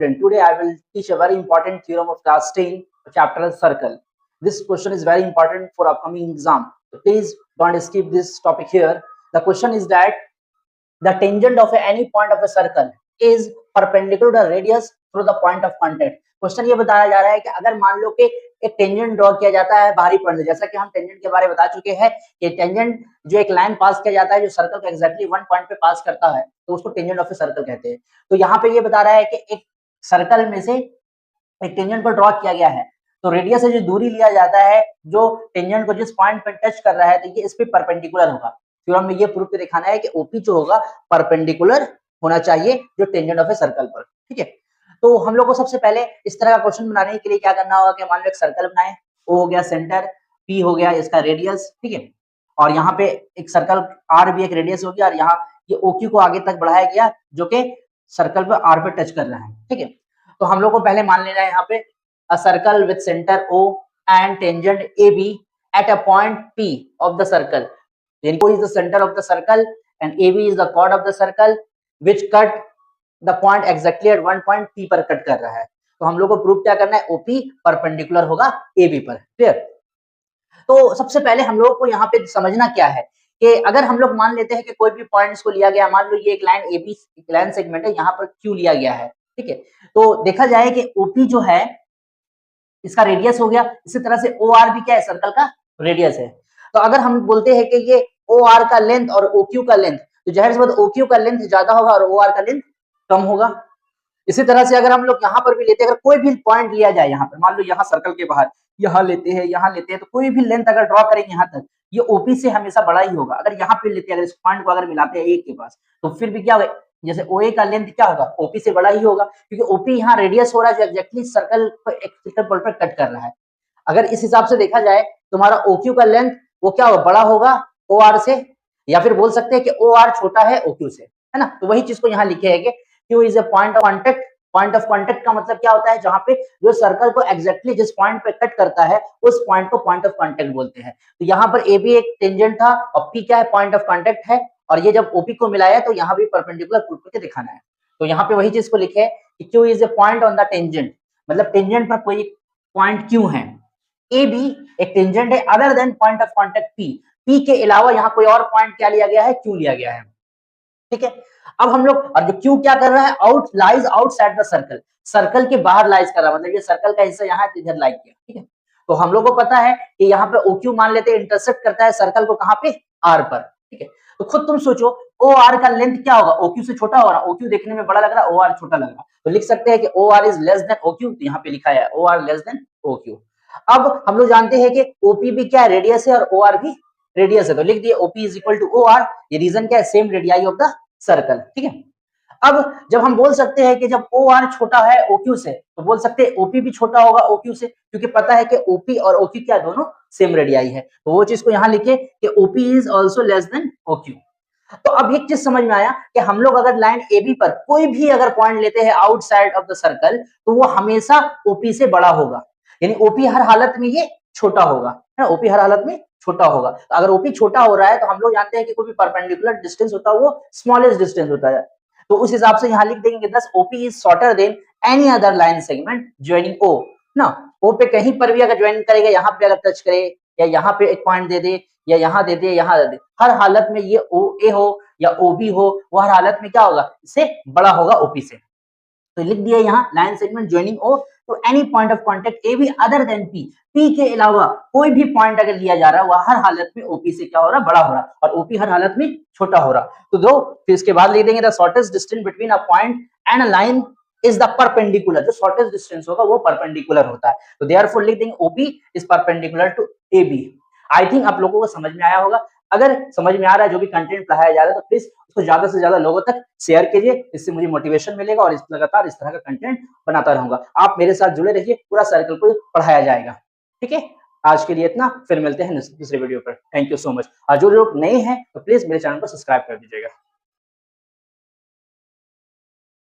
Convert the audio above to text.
Today I will teach a very important theorem of class 10, chapter circle. This question is very important for upcoming exam. So please don't skip this topic here. The question is that the tangent of any point of a circle is perpendicular to the radius through the point of contact. Question ये बताया जा रहा है कि अगर मान लो कि एक टेंजेंट ड्रॉ किया जाता है बाहरी पॉइंट से, जैसा कि हम टेंजेंट के बारे में बता चुके हैं कि टेंजेंट जो एक लाइन पास किया जाता है जो सर्कल को एक्जैक्टली वन पॉइंट पे पास करता है तो उसको टेंजेंट ऑफ ए सर्कल कहते हैं। तो यहाँ पे ये बता रहा है कि एक सर्कल में से एक टेंजेंट को ड्रॉ किया गया है तो रेडियस से जो दूरी लिया जाता है जो टेंजेंट को जिस पॉइंट पे टच कर रहा है तो ये इस पे परपेंडिकुलर होगा। थ्योरम में ये प्रूव करके दिखाना है कि ओपी जो होगा परपेंडिकुलर होना चाहिए जो टेंजेंट ऑफ ए सर्कल पर। ठीक है, तो हम लोग को सबसे पहले इस तरह का क्वेश्चन बनाने के लिए क्या करना होगा कि मान लो एक सर्कल बनाए, ओ हो गया सेंटर, पी हो गया इसका रेडियस, ठीक है, और यहाँ पे एक सर्कल आर भी एक रेडियस हो गया और यहाँ ये ओ क्यू को आगे तक बढ़ाया गया जो कि सर्कल पे आर पे टच कर रहा है। ठीक है, तो हम लोग को पहले मान लेना है यहाँ पे a circle with centre O and tangent A B at a point P of the circle. O is the center of the circle and AB is the chord of the circle which cut the point exactly at one point P पर cut कर रहा है। तो हम लोग को prove क्या करना है, OP परपेंडिकुलर होगा AB पर। क्लियर? तो सबसे पहले हम लोग को यहाँ पे समझना क्या है कि अगर हम लोग मान लेते हैं कि कोई भी पॉइंट्स को लिया गया, मान लो ये एक लाइन AB एक लाइन सेगमेंट है, यहाँ पर Q लिया गया है। ठीक है, तो देखा जाए कि OP जो है इसका रेडियस हो गया, इसी तरह से OR भी क्या है, सर्कल का रेडियस है। तो अगर हम बोलते हैं कि ये OR का लेंथ और OQ का लेंथ, तो जाहिर सी बात OQ का लेंथ ज्यादा होगा और OR का लेंथ कम होगा। इसी तरह से अगर हम लोग यहाँ पर भी लेते हैं, अगर कोई भी पॉइंट लिया जाए यहाँ पर, मान लो यहाँ सर्कल के बाहर यहाँ लेते हैं, तो कोई भी लेंथ अगर ड्रॉ करेंगे यहाँ तक, ये OP से हमेशा बड़ा ही होगा। अगर यहाँ पे लेते हैं, अगर इस पॉइंट को अगर मिलाते हैं एक के पास, तो फिर भी क्या होगा, जैसे OA का लेंथ क्या होगा, OP से बड़ा ही होगा, क्योंकि OP यहाँ रेडियस हो रहा है जो एक्जैक्टली सर्कल को एक फिक्स्ड पॉइंट पर कट कर रहा है। अगर इस हिसाब से देखा जाए तुम्हारा OQ का लेंथ वो क्या होगा, बड़ा होगा OR से, या फिर बोल सकते हैं कि OR छोटा है OQ से, है ना। तो वही चीज को यहाँ लिखे है कि Q is a point of contact. Point of contact का मतलब क्या होता है, जहां पे जो सर्कल को एक्जैक्टली जिस पॉइंट पे कट करता है उस पॉइंट को पॉइंट ऑफ कांटेक्ट बोलते हैं। तो यहाँ पर AB एक टेंजेंट था और P क्या है, पॉइंट ऑफ कांटेक्ट है, और ये जब OP को मिलाया तो यहाँ भी परपेंडिकुलर प्रूव करके दिखाना है। तो यहाँ पे वही चीज को लिखे है कि Q is a point on the tangent, मतलब टेंजेंट पर कोई पॉइंट Q है। AB एक टेंजेंट है other than point of contact P, P के अलावा यहाँ कोई और पॉइंट क्या लिया गया है, Q लिया गया है। ठीक है, अब हम लोग, और जो Q क्या कर रहा है, out lies outside the circle, circle के बाहर लाइज कर रहा है, मतलब ये सर्कल का हिस्सा यहाँ है, इधर लाइज किया। ठीक है, तो हम लोग को पता है कि यहाँ पे OQ मान लेते हैं इंटरसेक्ट करता है सर्कल को कहाँ पे, R पर। ठीक है, तो खुद तुम सोचो OR का लेंथ क्या होगा, OQ से छोटा होगा, OQ देखने में बड़ा लग रहा है, OR छोटा लग रहा है, तो लिख सकते हैं कि OR is less than OQ। तो यहाँ पे लिखा है OR लेस देन OQ। अब हम लोग जानते हैं कि OP भी क्या है, रेडियस है, और OR भी रेडियस है, तो लिख दिए OP is equal to OR। ये रीजन क्या है, same radii of the circle. ठीक है, अब जब हम बोल सकते हैं कि जब OR छोटा है OQ से, तो बोल सकते हैं OP भी छोटा होगा OQ से, क्योंकि पता है कि OP और OQ क्या दोनों सेम रेडियाई है। तो वो चीज को यहाँ लिखे कि OP is also less than OQ। तो अब एक चीज समझ में आया कि हम लोग अगर लाइन AB पर कोई भी अगर पॉइंट लेते हैं आउटसाइड ऑफ द सर्कल, तो वो हमेशा OP से बड़ा होगा, यानी OP हर हालत में ये छोटा होगा, है ना, OP हर हालत में छोटा होगा। तो अगर OP छोटा हो रहा है तो हम लोग जानते हैं कि कोई भी परपेंडिकुलर डिस्टेंस होता है वो स्मॉलेस्ट डिस्टेंस होता है, तो उस हिसाब से यहाँ लिख देंगे कि thus OP is shorter than any other line segment joining O ना। O पे कहीं पर भी अगर ज्वाइन करेगा, यहाँ पे अगर टच करे या यहाँ पे एक पॉइंट दे दे या यहाँ दे दे, यहाँ दे दे, हर हालत में ये OA हो या OB हो, वो हर हालत में क्या होगा, इससे बड़ा होगा OP से। तो लिख दिया यहाँ line segment joining O to any point of contact AB other than P, P के अलावा कोई भी पॉइंट अगर लिया जा रहा है वह हर हालत में OP से क्या हो रहा है, बड़ा हो रहा है, और OP हर हालत में छोटा हो रहा। तो दो फिर इसके बाद लिख देंगे the shortest distance between a point and a line is the perpendicular, जो शॉर्टेस्ट डिस्टेंस होगा वो परपेंडिकुलर होता है। तो देयरफॉर लिख देंगे OP is perpendicular to AB। I think आप लोगों को समझ में आया होगा। अगर समझ में आ रहा है जो भी कंटेंट पढ़ाया जा रहा है तो प्लीज उसको ज्यादा से ज्यादा लोगों तक शेयर कीजिए, इससे मुझे मोटिवेशन मिलेगा और लगातार इस तरह का कंटेंट बनाता रहूंगा। आप मेरे साथ जुड़े रहिए, पूरा सर्कल को पढ़ाया जाएगा। ठीक है, आज के लिए इतना, फिर मिलते हैं दूसरे वीडियो पर। Thank you so much. और जो लोग नए हैं तो प्लीज मेरे चैनल को सब्सक्राइब कर दीजिएगा।